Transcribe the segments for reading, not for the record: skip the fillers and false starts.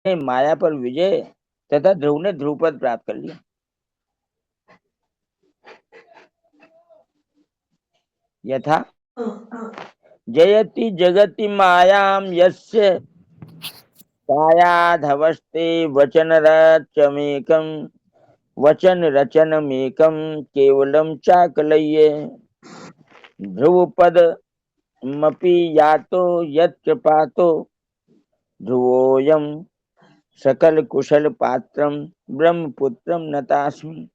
माया पर विजय तथा ध्रुव ने ध्रुवपद प्राप्त कर लिया। यथा जयति जगति मायाम यस्य कायाधवस्ते वचन रचनमेकं केवलं चाकलय्य ध्रुवपद मपि यातो यत्कृपातो ध्रुवोऽयं सकल कुशल पात्रम ब्रह्मपुत्रम नतास्मि।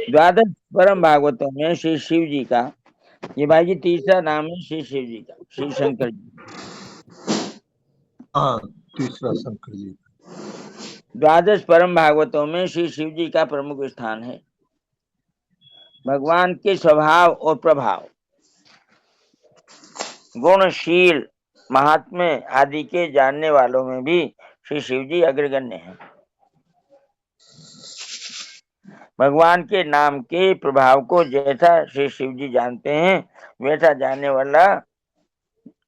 द्वादश परम भागवतों में श्री शिव जी का, ये भाई जी तीसरा नाम है श्री शिव जी का, श्री शंकर जी। हाँ, तीसरा शंकर जी। द्वादश परम भागवतों में श्री शिव जी का प्रमुख स्थान है। भगवान के स्वभाव और प्रभाव, गुणशील, महात्म्य आदि के जानने वालों में भी श्री शिव जी अग्रगण्य हैं। भगवान के नाम के प्रभाव को जैसा श्री शिव जी जानते हैं वैसा जानने वाला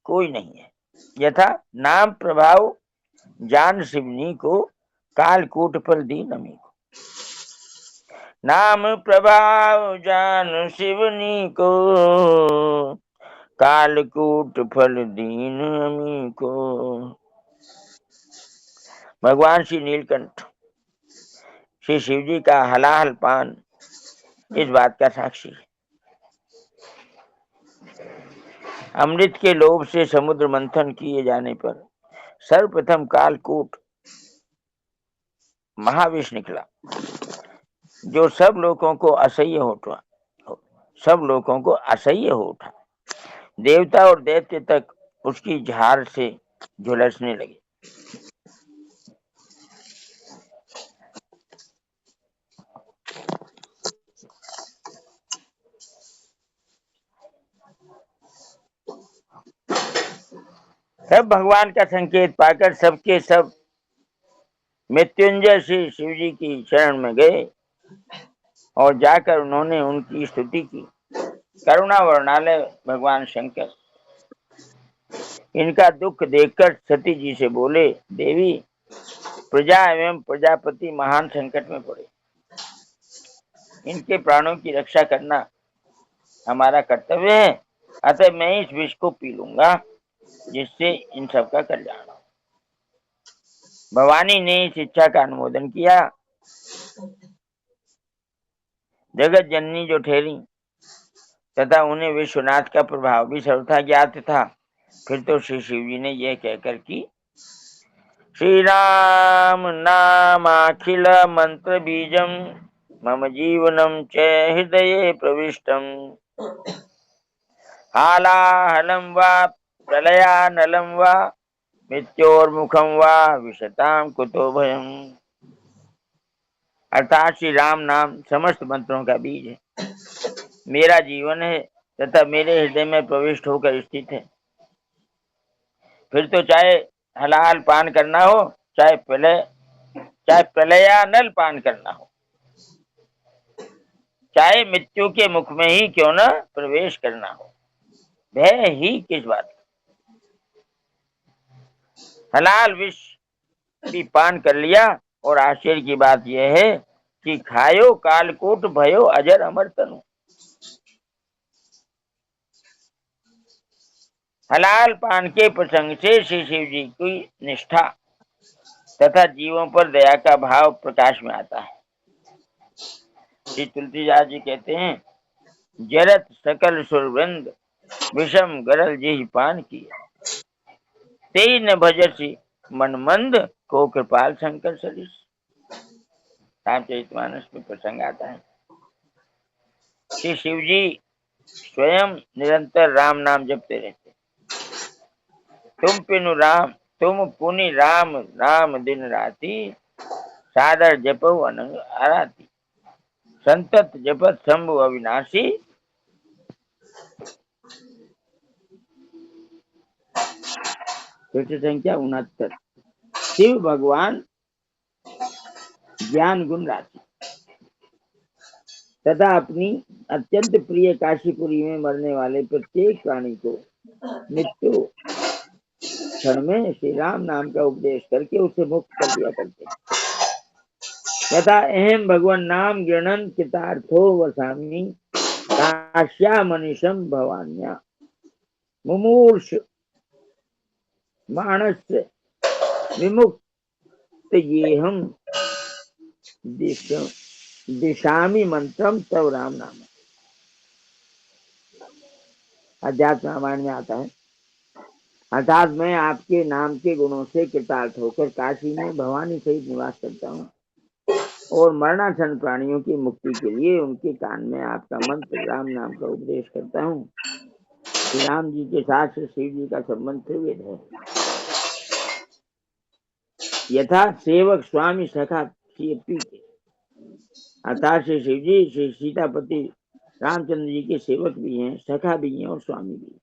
कोई नहीं है। यथा नाम प्रभाव जान शिवनी को कालकूट पर दी नमी को। नाम प्रभाव जान शिवनी को कालकूट फल दीन अमी को। भगवान श्री नीलकंठ श्री शिव जी का हलाहल पान इस बात का साक्षी है। अमृत के लोभ से समुद्र मंथन किए जाने पर सर्वप्रथम कालकूट महाविष निकला, जो सब लोगों को असह्य हो उठा। देवता और दैत्य तक उसकी झार से झुलसने लगे। तब भगवान का संकेत पाकर सबके सब मृत्युंजय श्री शिव जी की शरण में गए और जाकर उन्होंने उनकी स्तुति की। करुणा वर्णालय भगवान शंकर इनका दुख देखकर सती जी से बोले, देवी प्रजा एवं प्रजापति महान संकट में पड़े, इनके प्राणों की रक्षा करना हमारा कर्तव्य है। अतः मैं इस विष को पी लूंगा जिससे इन सब का कल्याण हो। भवानी ने इस इच्छा का अनुमोदन किया। जगत जननी जो ठहरी तथा उन्हें विश्वनाथ का प्रभाव भी सर्वथा ज्ञात था, फिर तो श्री शिव जी ने यह कहकर कि श्री राम नामाखिल मंत्र बीजम मम जीवनम च हृदये प्रविष्टम हालाहलम वा प्रलयानलम वा मृत्योर्मुखम वा विशताम कुतो भयम। अर्थात श्री राम नाम समस्त मंत्रों का बीज है, मेरा जीवन है तथा मेरे हृदय में प्रविष्ट होकर स्थित है। फिर तो चाहे हलाहल पान करना हो, चाहे प्रलयानल पान करना हो, चाहे मृत्यु के मुख में ही क्यों न प्रवेश करना हो, भय ही किस बात। हलाल विष भी पान कर लिया और आश्चर्य की बात यह है कि खायो कालकूट भयो अजर अमर तनु। हलाल पान के प्रसंग से श्री शिव जी की निष्ठा तथा जीवों पर दया का भाव प्रकाश में आता है। श्री तुलसीदास जी कहते हैं, जरत सकल सुरवृंद विषम गरल जी पान किया, तेई न भजसी मन मंद को कृपाल शंकर सरिस। रामचरितमानस में प्रसंग आता है। श्री शिव जी स्वयं निरंतर राम नाम जपते रहते। तुम पुनि राम नाम दिन राती सादर जपो अनंग आराती संतत जपत शंभु अविनाशी। संख्या 69। शिव भगवान ज्ञान गुण राशि तथा अपनी अत्यंत प्रिय काशीपुरी में मरने वाले प्रत्येक प्राणी को मृत्यु क्षण में श्री राम नाम का उपदेश करके उसे मुक्त कर दिया करते हैं। यथा अहम भगवान नाम गृणन कृतार्थो वसामि काश्या मनीषम भवान्या मुमूर्ष मानस विमुक्त ये हम दिशामी मंत्रम तव राम नाम। अध्यात्म रामायण में आता है, अर्थात मैं आपके नाम के गुणों से कृतार्थ होकर काशी में भवानी सहित निवास करता हूँ और मरणासन्न प्राणियों की मुक्ति के लिए उनके कान में आपका मंत्र राम नाम का उपदेश करता हूँ। श्री राम जी के साथ शिव जी का संबंध त्रिविध है। यथा सेवक स्वामी सखा के, अर्थात श्री शिव जी श्री सीतापति रामचंद्र जी के सेवक भी हैं, सखा भी हैं और स्वामी भी।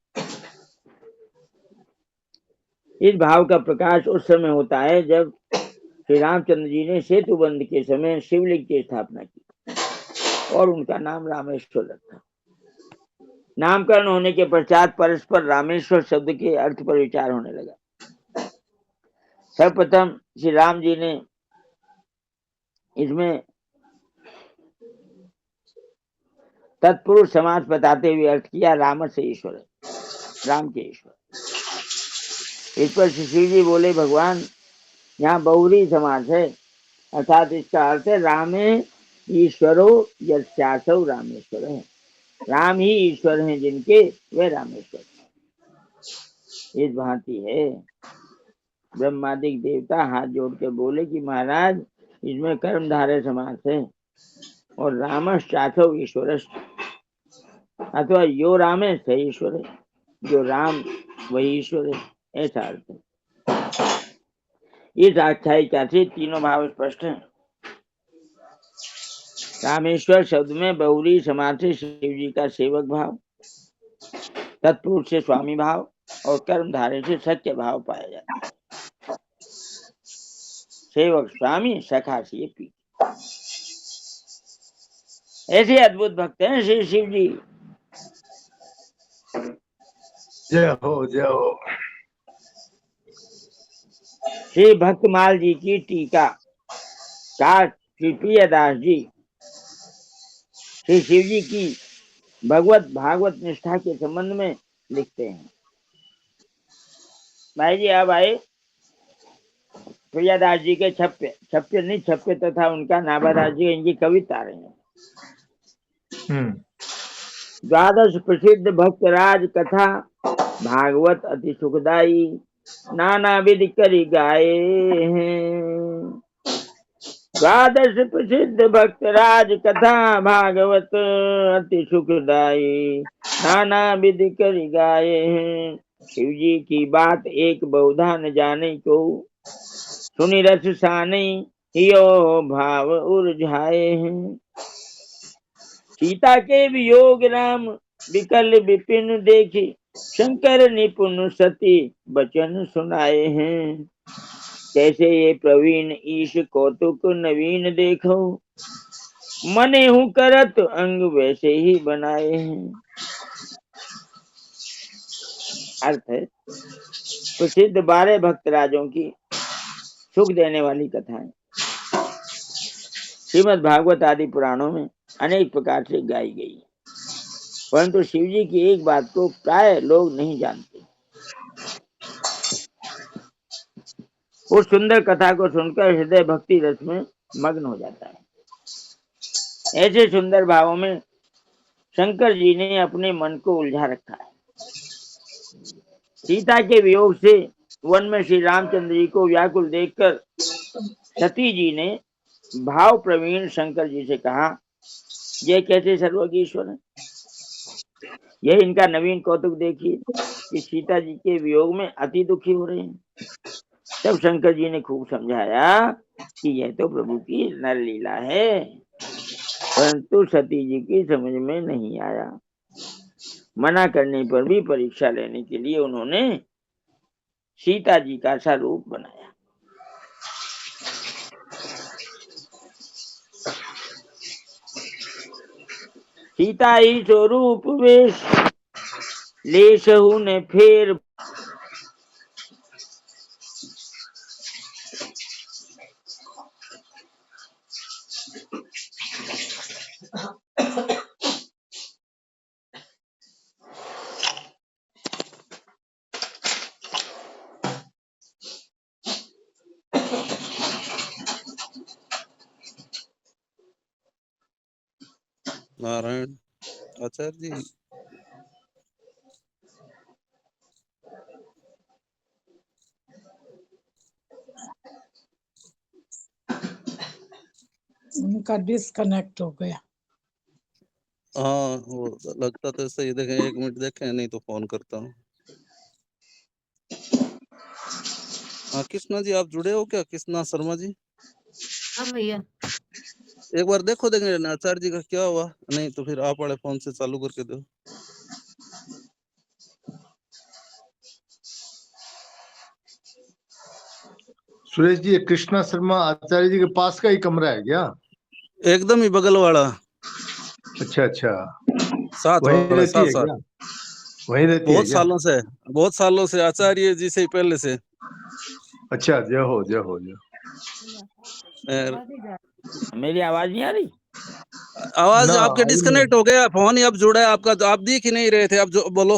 इस भाव का प्रकाश उस समय होता है जब श्री रामचंद्र जी ने सेतुबंध के समय शिवलिंग की स्थापना की और उनका नाम रामेश्वर रखा। नामकरण होने के पश्चात परस्पर रामेश्वर शब्द के अर्थ पर विचार होने लगा। सर्वप्रथम श्री राम जी ने इसमें तत्पुरुष समास बताते हुए अर्थ किया राम से ईश्वर, राम के ईश्वर। इस पर शिव जी बोले भगवान यहाँ बहुरी समास है, अर्थात इसका अर्थ है रामे ईश्वरो यस्यासौ रामेश्वर है, राम ही ईश्वर हैं जिनके वे रामेश्वर हैं। इस भांति है। ब्रह्मादिक देवता हाथ जोड़ के बोले कि महाराज इसमें कर्मधारय समास है और रामश्चासौ ईश्वर, अथवा यो राम है सही ईश्वर है, जो राम वही ईश्वर है, ऐसा अर्थ है। इस आख्यायिका से तीनों भाव स्पष्ट हैं। रामेश्वर शब्द में बहुरी समास से शिव जी का सेवक भाव, तत्पुरुष से स्वामी भाव और कर्मधारे से सत्य भाव पाया जाता है। सेवक स्वामी सखा से पी, ऐसे अद्भुत भक्त हैं श्री शिव जी। जय हो जय हो। श्री भक्तमाल जी की टीका का श्री प्रियदास जी श्री शिव जी की भगवत भागवत निष्ठा के संबंध में लिखते हैं। भाई जी अब आए प्रियदास जी के छप्पे नहीं छप्पे तथा उनका नाभादास जी इनकी कविता रहे हैं। द्वादश प्रसिद्ध भक्त राज कथा भागवत अति सुखदाई नाना विधि करी गाये हैं। द्वादश प्रसिद्ध भक्त राज कथा भागवत अति सुखदाई नाना विधि करी गाये हैं। शिव जी की बात एक बहुधा न जाने को सुनि रस साने यो भाव उर्झाए हैं। सीता के वियोग राम विकल विपिन देखी शंकर निपुण सती बचन सुनाए हैं। कैसे ये प्रवीण ईश कौतुक नवीन देखो मने हूँ करत अंग वैसे ही बनाए हैं। अर्थ है प्रसिद्ध 12 भक्त राजों की सुख देने वाली कथाएं श्रीमद् भागवत आदि पुराणों में अनेक प्रकार से गाई गई, परंतु शिव जी की एक बात को प्राय लोग नहीं जानते। उस सुंदर कथा को सुनकर हृदय भक्ति रस में मग्न हो जाता है। ऐसे सुंदर भावों में शंकर जी ने अपने मन को उलझा रखा है। सीता के वियोग से वन में श्री रामचंद्र जी को व्याकुल देखकर सती जी ने भाव प्रवीण शंकर जी से कहा, ये कैसे सर्वज्ञ ईश्वर है, यह इनका नवीन कौतुक देखिए कि सीता जी के वियोग में अति दुखी हो रहे हैं। तब शंकर जी ने खूब समझाया कि यह तो प्रभु की नर लीला है, परंतु सती जी की समझ में नहीं आया। मना करने पर भी परीक्षा लेने के लिए उन्होंने सीता जी का सा रूप बनाया। सीता ही स्वरूप वेश लेशहु ने फेर नारायण आचार्य जी। उनका डिस्कनेक्ट हो गया। हाँ वो लगता तो सही। देखें 1 मिनट देखें, नहीं तो फोन करता हूँ। हाँ कृष्णा जी आप जुड़े हो क्या? कृष्णा शर्मा जी हाँ भैया। एक बार देखो, देखें आचार्य जी का क्या हुआ। नहीं तो फिर आप वाले फोन से चालू करके दो। सुरेश जी, ये कृष्णा शर्मा आचार्य जी के पास का ही कमरा है क्या? एकदम ही बगल वाला, अच्छा अच्छा, साथ वहीं वाला, रहती साथ है साथ। क्या? वहीं रहती है क्या? बहुत सालों से आचार्य जी से ही पहले से। अच्छा, जय हो जय हो जय हो। मेरी आवाज नहीं आ रही? आवाज ना आपके आई नहीं। डिस्कनेक्ट हो गया, फोन ही अब जुड़ा है आपका, तो आप दिख ही नहीं रहे थे। अब जो बोलो।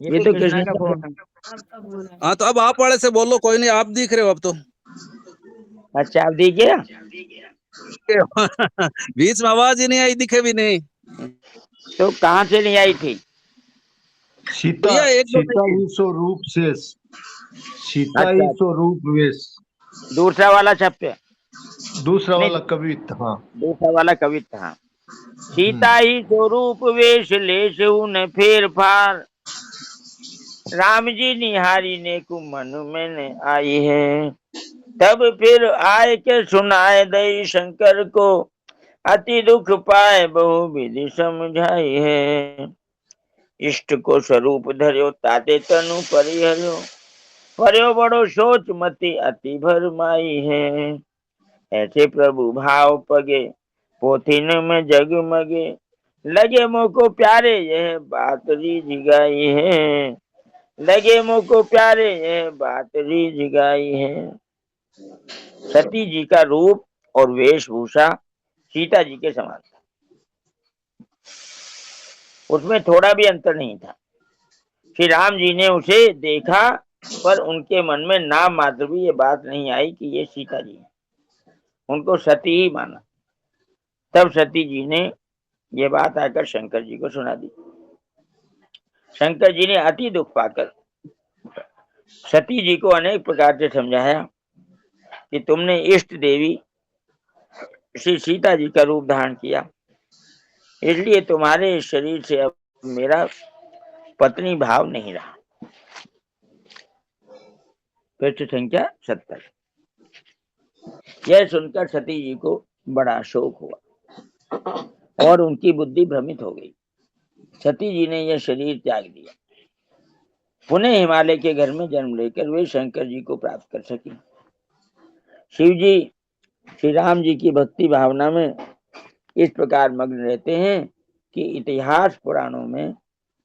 ये तो कृष्णा का फोन है। हाँ तो अब आप वाले से बोलो, कोई नहीं, आप दिख रहे हो अब तो। अच्छा आप दिख गया? बीच में आवाज ही नहीं आई, दिखे भी नहीं। तो कहाँ से नहीं आई थी? सीता भैया 1-2 सीता नहीं। ही सो रूप शेष, सीता ही अच्छा सो रूप वेश। दूसरा वाला छप्पे, दूसरा नहीं वाला कवित, हाँ। दूसरा वाला कविता। हाँ, सीता ही स्वरूप वेश लेश न फेर फार, राम जी निहारी ने को मन में आई है। तब फिर आय के सुनाए दई शंकर को, अति दुख पाए बहु विधि समझाई है। इष्ट को स्वरूप धर्यो ताते तनु परिहर्यो, पर्यो बड़ो सोच मति अति भरमाई है। ऐसे प्रभु भाव पगे पोथिन में जगमगे, लगे मोको प्यारे यह बात रीझ गाई है। लगे मोको प्यारे यह बात रीझ गाई है। सती जी का रूप और वेशभूषा सीता जी के समान था, उसमें थोड़ा भी अंतर नहीं था। श्री राम जी ने उसे देखा, पर उनके मन में नाम मात्र भी ये बात नहीं आई कि ये सीता जी है, उनको सती ही माना। तब सती जी ने ये बात आकर शंकर जी को सुना दी। शंकर जी ने अति दुख पाकर सती जी को अनेक प्रकार से समझाया कि तुमने इष्ट देवी श्री सीता जी का रूप धारण किया, इसलिए तुम्हारे शरीर से अब मेरा पत्नी भाव नहीं रहा। पृष्ठ संख्या 70। यह सुनकर सती जी को बड़ा शोक हुआ और उनकी बुद्धि भ्रमित हो गई। सती जी ने यह शरीर त्याग दिया। पुनः हिमालय के घर में जन्म लेकर वे शंकर जी को प्राप्त कर सकी। शिव जी श्री राम जी की भक्ति भावना में इस प्रकार मग्न रहते हैं कि इतिहास पुराणों में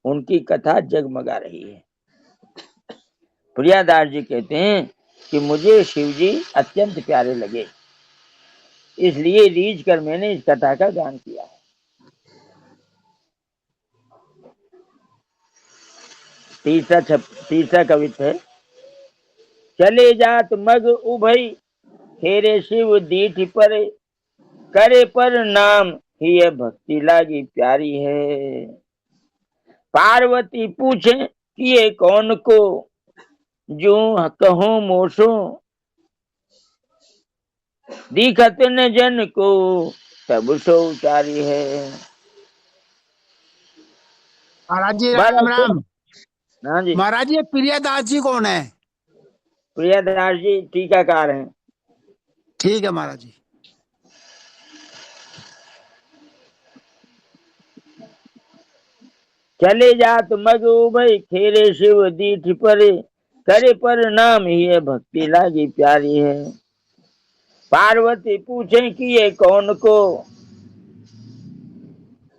उनकी कथा जगमगा रही है। प्रियादास जी कहते हैं कि मुझे शिव जी अत्यंत प्यारे लगे, इसलिए रीझ कर मैंने इस कथा का गान किया है। तीसरा कवित्व है। चले जात मग उभई फेरे शिव दीठ पर, करे पर नाम ही यह भक्ति लागी प्यारी है। पार्वती पूछे कि ये कौन को, जो कहूँ मोसो दिखत न जन को, तब सो उचारी है। महाराज जी राम राम। हाँ जी, महाराज जी प्रियादास जी कौन है? प्रियादास जी टीकाकार हैं। ठीक है महाराज जी। चले जात मग उभय खेरे शिव दीठ परे, करे पर नाम ही है भक्ति लागी प्यारी है। पार्वती पूछे कि ये कौन को,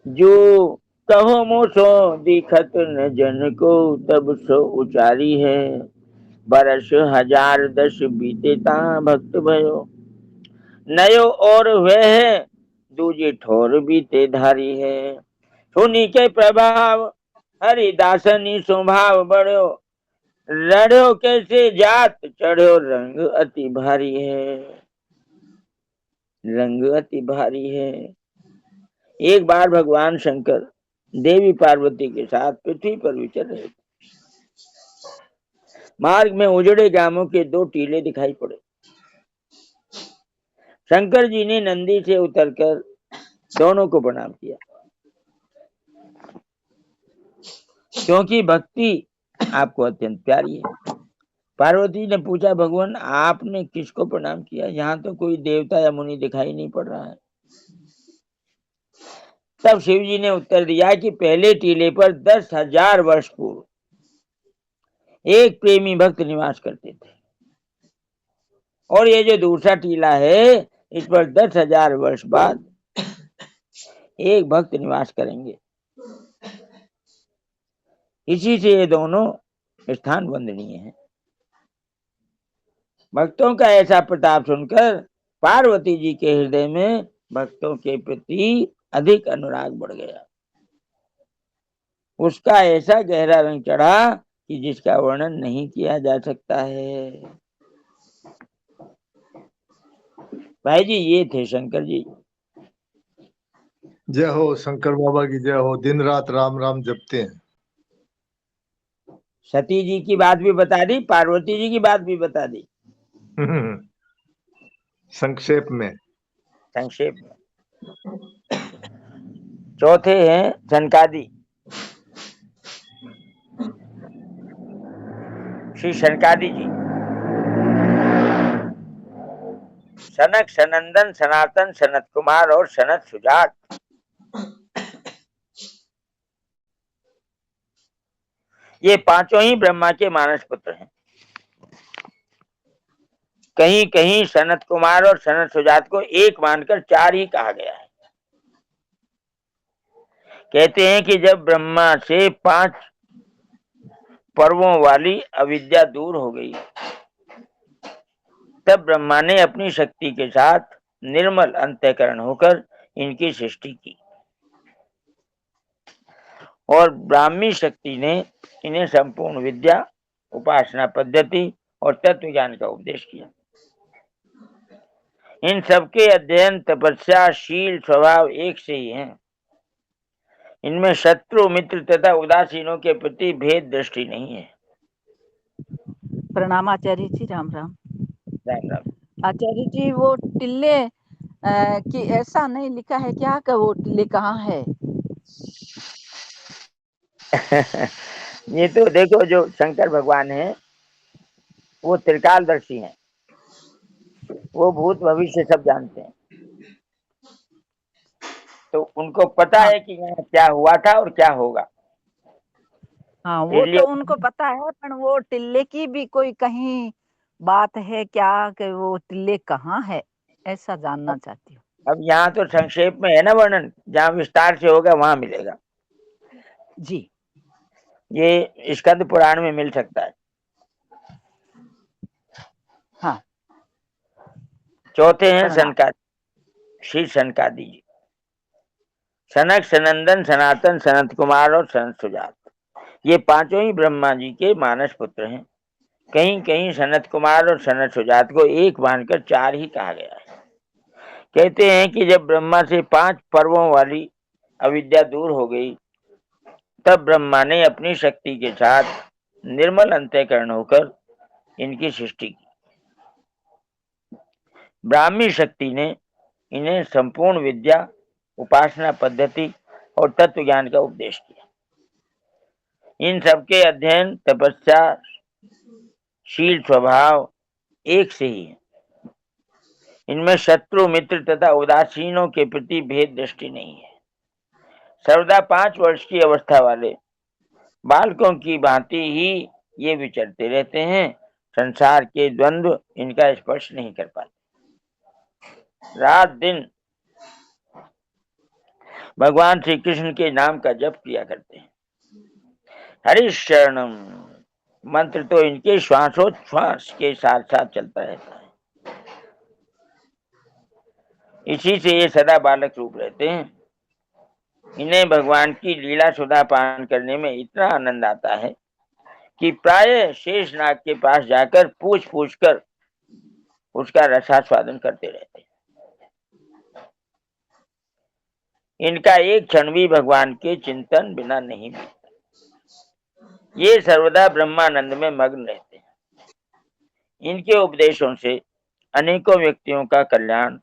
जो कहो मोसो दिखत न जन को, तब सो उचारी है। बरस हजार दस बीते ता भक्त भयो, नयो और वह दूजे ठोर बीते धारी है। सुनी के प्रभाव हरिदासनी स्वभाव बढ़ो, रड़ो कैसे जात चढ़ो रंग अति भारी है। रंग अति भारी है। एक बार भगवान शंकर देवी पार्वती के साथ पृथ्वी पर विचर रहे थे। मार्ग में उजड़े गांवों के दो टीले दिखाई पड़े। शंकर जी ने नंदी से उतरकर दोनों को प्रणाम किया, क्योंकि भक्ति आपको अत्यंत प्यारी है। पार्वती ने पूछा, भगवान आपने किसको प्रणाम किया? यहाँ तो कोई देवता या मुनि दिखाई नहीं पड़ रहा है। तब शिव जी ने उत्तर दिया कि पहले टीले पर 10,000 वर्ष पूर्व एक प्रेमी भक्त निवास करते थे, और ये जो दूसरा टीला है इस पर 10,000 वर्ष बाद एक भक्त निवास करेंगे। इसी से ये दोनों स्थान वंदनीय हैं। भक्तों का ऐसा प्रताप सुनकर पार्वती जी के हृदय में भक्तों के प्रति अधिक अनुराग बढ़ गया। उसका ऐसा गहरा रंग चढ़ा कि जिसका वर्णन नहीं किया जा सकता है। भाई जी, ये थे शंकर जी। जय हो शंकर बाबा की जय हो। दिन रात राम राम जपते हैं। सती जी की बात भी बता दी, पार्वती जी की बात भी बता दी। संक्षेप में। संक्षेप में चौथे हैं सनकादि। श्री सनकादि जी सनक, सनंदन, सनातन, सनत कुमार और सनत सुजात, ये पांचों ही ब्रह्मा के मानस पुत्र हैं। कहीं कहीं सनत कुमार और सनत सुजात को एक मानकर चार ही कहा गया है। कहते हैं कि जब ब्रह्मा से 5 पर्वों वाली अविद्या दूर हो गई, तब ब्रह्मा ने अपनी शक्ति के साथ निर्मल अंतःकरण होकर इनकी सृष्टि की, और ब्राह्मी शक्ति ने इन्हें संपूर्ण विद्या, उपासना पद्धति और तत्व ज्ञान का उपदेश किया। इन सबके अध्ययन, तपस्या, शील, स्वभाव एक से ही हैं। इनमें शत्रु, मित्र तथा उदासीनों के प्रति भेद दृष्टि नहीं है। प्रणाम आचार्य जी, राम राम। राम राम। आचार्य जी, वो टिल्ले कि ऐसा नहीं लिखा है क्या कि वो टिल्ले कहाँ है? ये तो देखो, जो शंकर भगवान है वो त्रिकालदर्शी हैं, वो भूत भविष्य सब जानते हैं। तो उनको पता हाँ। है कि यहाँ क्या हुआ था और क्या होगा। हाँ, वो इसलिए तो उनको पता है, पर वो टिल्ले की भी कोई कहीं बात है क्या कि वो टिल्ले कहाँ है, ऐसा जानना चाहती हूँ। अब यहाँ तो संक्षेप में है ना वर्णन, जहाँ विस्तार से होगा वहां मिलेगा जी। ये स्कंद पुराण में मिल सकता है। हाँ। चौथे हैं प्रणाम। सनकादि, श्री सनकादि जी। सनक, सनंदन, सनातन, सनत कुमार और सनत सुजात, ये पांचों ही ब्रह्मा जी के मानस पुत्र हैं। कहीं कहीं सनत कुमार और सनत सुजात को एक मानकर चार ही कहा गया है। कहते हैं कि जब ब्रह्मा से 5 पर्वों वाली अविद्या दूर हो गई, तब ब्रह्मा ने अपनी शक्ति के साथ निर्मल अंतःकरण होकर इनकी सृष्टि की। ब्राह्मी शक्ति ने इन्हें संपूर्ण विद्या, उपासना पद्धति और तत्व ज्ञान का उपदेश किया। इन सबके अध्ययन, तपस्या, शील, स्वभाव एक से ही है। इनमें शत्रु, मित्र तथा उदासीनों के प्रति भेद दृष्टि नहीं है। सर्वदा 5 वर्ष की अवस्था वाले बालकों की भांति ही ये विचरते रहते हैं। संसार के द्वंद्व इनका स्पर्श नहीं कर पाते। रात दिन भगवान श्री कृष्ण के नाम का जप किया करते हैं। हरि शरणम मंत्र तो इनके श्वासोच्छ्वास के साथ साथ चलता रहता है। इसी से ये सदा बालक रूप रहते हैं। इन्हें भगवान की लीला सुधा पान करने में इतना आनंद आता है कि प्राय शेषनाग के पास जाकर पूछ पूछ कर उसका रसास्वादन करते रहते हैं। इनका एक क्षण भी भगवान के चिंतन बिना नहीं बीतता। ये सर्वदा ब्रह्मानंद में मग्न रहते हैं। इनके उपदेशों से अनेकों व्यक्तियों का कल्याण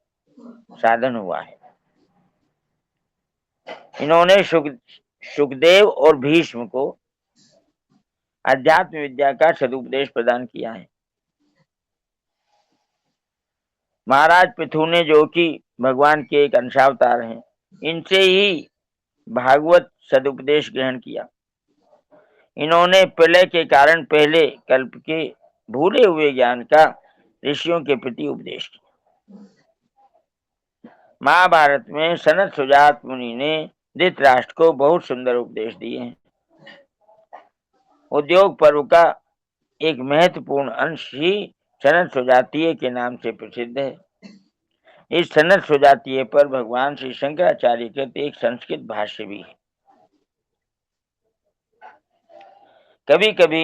साधन हुआ है। इन्होंने सुखदेव और भीष्म को अध्यात्म विद्या का सदुपदेश प्रदान किया है। महाराज पृथु ने, जो कि भगवान के एक अंशावतार हैं, इनसे ही भागवत सदुपदेश ग्रहण किया। इन्होंने प्रलय के कारण पहले कल्प के भूले हुए ज्ञान का ऋषियों के प्रति उपदेश किया। महाभारत में सनत सुजात मुनि ने धृतराष्ट्र को बहुत सुंदर उपदेश दिए हैं। उद्योग पर्व का एक महत्वपूर्ण अंश ही सनत सुजातीय के नाम से प्रसिद्ध है। इस सनत सुजातीय पर भगवान श्री शंकराचार्य के एक संस्कृत भाष्य भी है। कभी कभी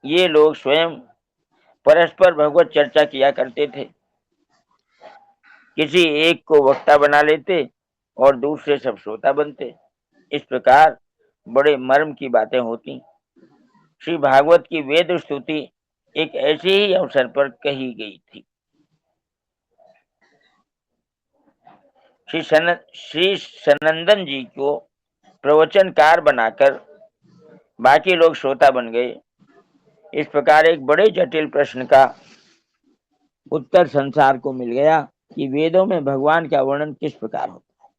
ये लोग स्वयं परस्पर भगवत चर्चा किया करते थे। किसी एक को वक्ता बना लेते और दूसरे सब श्रोता बनते। इस प्रकार बड़े मर्म की बातें होती। श्री भागवत की वेद स्तुति एक ऐसे ही अवसर पर कही गई थी। श्री सनंदन जी को प्रवचनकार बनाकर बाकी लोग श्रोता बन गए। इस प्रकार एक बड़े जटिल प्रश्न का उत्तर संसार को मिल गया कि वेदों में भगवान का वर्णन किस प्रकार होता है।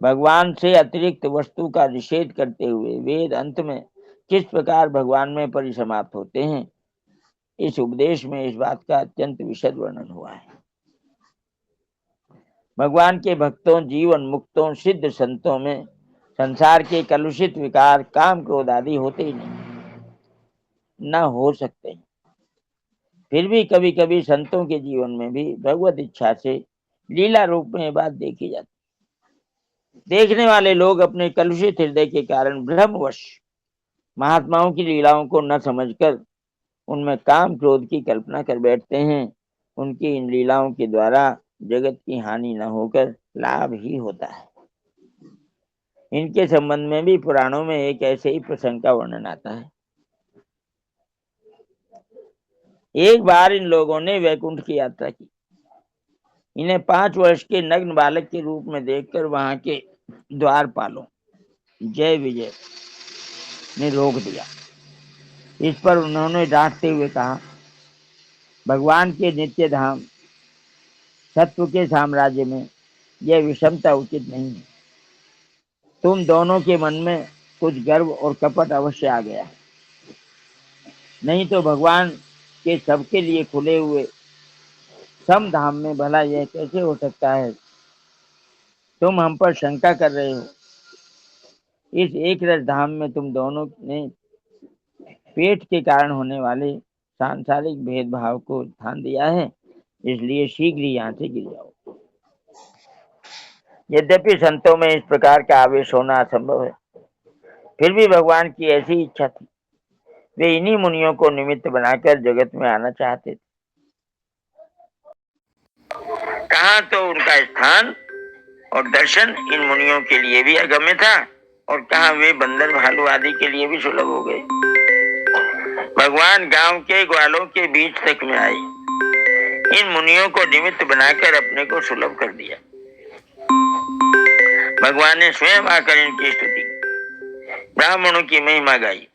भगवान से अतिरिक्त वस्तु का निषेध करते हुए वेद अंत में किस प्रकार भगवान में परिसमाप्त होते हैं। इस उपदेश में इस बात का अत्यंत विशद वर्णन हुआ है। भगवान के भक्तों, जीवन मुक्तों, सिद्ध संतों में संसार के कलुषित विकार, काम, क्रोध आदि होते ही नहीं, न हो सकते। फिर भी कभी कभी संतों के जीवन में भी भगवत इच्छा से लीला रूप में बात देखी जाती। देखने वाले लोग अपने कलुषित हृदय के कारण भ्रमवश महात्माओं की लीलाओं को न समझकर उनमें काम क्रोध की कल्पना कर बैठते हैं। उनकी इन लीलाओं के द्वारा जगत की हानि न होकर लाभ ही होता है। इनके संबंध में भी पुराणों में एक ऐसे ही प्रसंग का वर्णन आता है। एक बार इन लोगों ने वैकुंठ की यात्रा की। इन्हें 5 वर्ष के नग्न बालक के रूप में देखकर वहां के द्वारपालों जय विजय ने रोक दिया। इस पर उन्होंने डांटते हुए कहा, भगवान के नित्य धाम सत्व के साम्राज्य में यह विषमता उचित नहीं है। तुम दोनों के मन में कुछ गर्व और कपट अवश्य आ गया, नहीं तो भगवान के सबके लिए खुले हुए सम धाम में भला यह कैसे हो सकता है। तुम हम पर शंका कर रहे हो। इस एक रस धाम में तुम दोनों ने पेट के कारण होने वाले सांसारिक भेदभाव को ध्यान दिया है, इसलिए शीघ्र ही यहाँ से गिर जाओ। यद्यपि संतों में इस प्रकार का आवेश होना असंभव है, फिर भी भगवान की ऐसी इच्छा थी। वे इन्हीं मुनियों को निमित्त बनाकर जगत में आना चाहते थे। कहाँ तो उनका स्थान और दर्शन इन मुनियों के लिए भी अगम्य था, और कहाँ वे बंदर भालू आदि के लिए भी सुलभ हो गए। भगवान गांव के ग्वालों के बीच तक में आए। इन मुनियों को निमित्त बनाकर अपने को सुलभ कर दिया। भगवान ने स्वयं आकर इनकी स्तुति, ब्राह्मणों की महिमा गाई,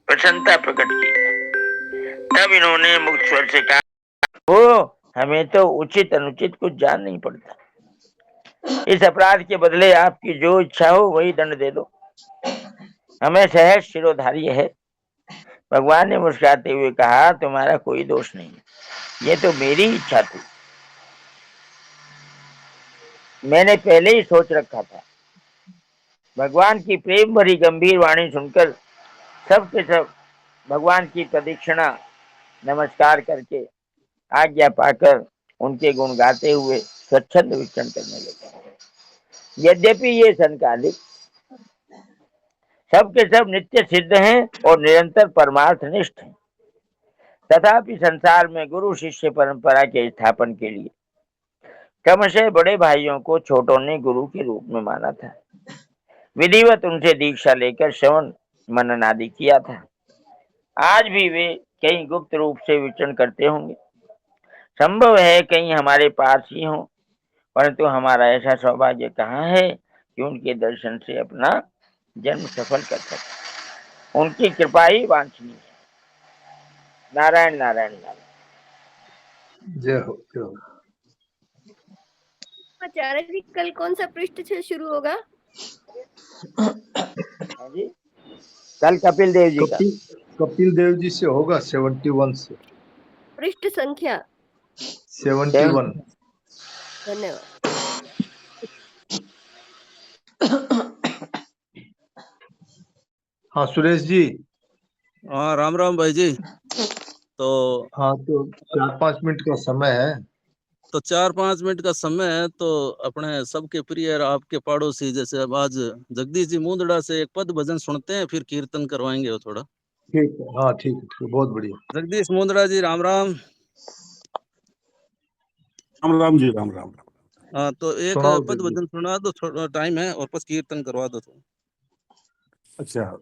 प्रसन्नता प्रकट की। तब इन्होंने मुक्त स्वर से कहा, हो हमें तो उचित अनुचित कुछ जान नहीं पड़ता। इस अपराध के बदले आपकी जो इच्छा हो वही दंड दे दो, हमें सहज शिरोधार्य है। भगवान ने मुस्कुराते हुए कहा, तुम्हारा कोई दोष नहीं, ये तो मेरी इच्छा थी। मैंने पहले ही सोच रखा था। भगवान की प्रेम भरी गंभीर वाणी सुनकर सब के सब भगवान की प्रदक्षिणा नमस्कार करके आज्ञा पाकर उनके गुण गाते हुए स्वच्छंद विचरण करने लगे। यद्यपि ये संकालिक सब के सब नित्य सिद्ध हैं और निरंतर परमार्थ निष्ठ हैं, तथापि संसार में गुरु शिष्य परंपरा के स्थापन के लिए क्रमशः बड़े भाइयों को छोटों ने गुरु के रूप में माना था। विधिवत उनसे दीक्षा लेकर श्रवण मनन आदि किया था। आज भी वे कहीं गुप्त रूप से विचरण करते होंगे। संभव है कहीं हमारे पास ही हो, परंतु हमारा ऐसा सौभाग्य कहाँ है कि उनके दर्शन से अपना जन्म सफल कर सके। उनकी कृपा ही वांछनीय है। नारायण नारायण नारायण। जय हो जय हो। आचार्य जी कल कौन सा पृष्ठ से शुरू होगा? हाँ जी, कल कपिल देव जी का कपिल देव जी से होगा 71 से। पृष्ठ संख्या 71। धन्यवाद। हाँ सुरेश जी। हाँ राम राम भाई जी। तो हाँ तो 4-5 मिनट का समय है। तो 4-5 मिनट का समय है, तो अपने सबके प्रिय और आपके पड़ोसी जैसे अब आज जगदीश जी मुंदड़ा से एक पद भजन सुनते हैं, फिर कीर्तन करवाएंगे वो थोड़ा। ठीक है, हाँ ठीक है, बहुत बढ़िया। जगदीश मुंदड़ा जी राम राम। राम राम जी, राम राम। हाँ तो एक सुनाओ पद जगदीश। भजन सुना दो, थोड़ा टाइम है, और बस कीर्तन करवा दो थोड़ा। अच्छा।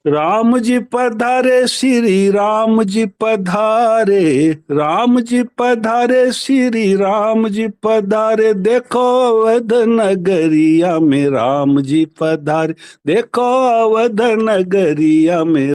राम जी पधारे, श्री राम जी पधारे, राम जी पधारे, श्री राम जी पधारे, देखो अवध नगरिया में राम जी पधारे, देखो अवध नगरिया में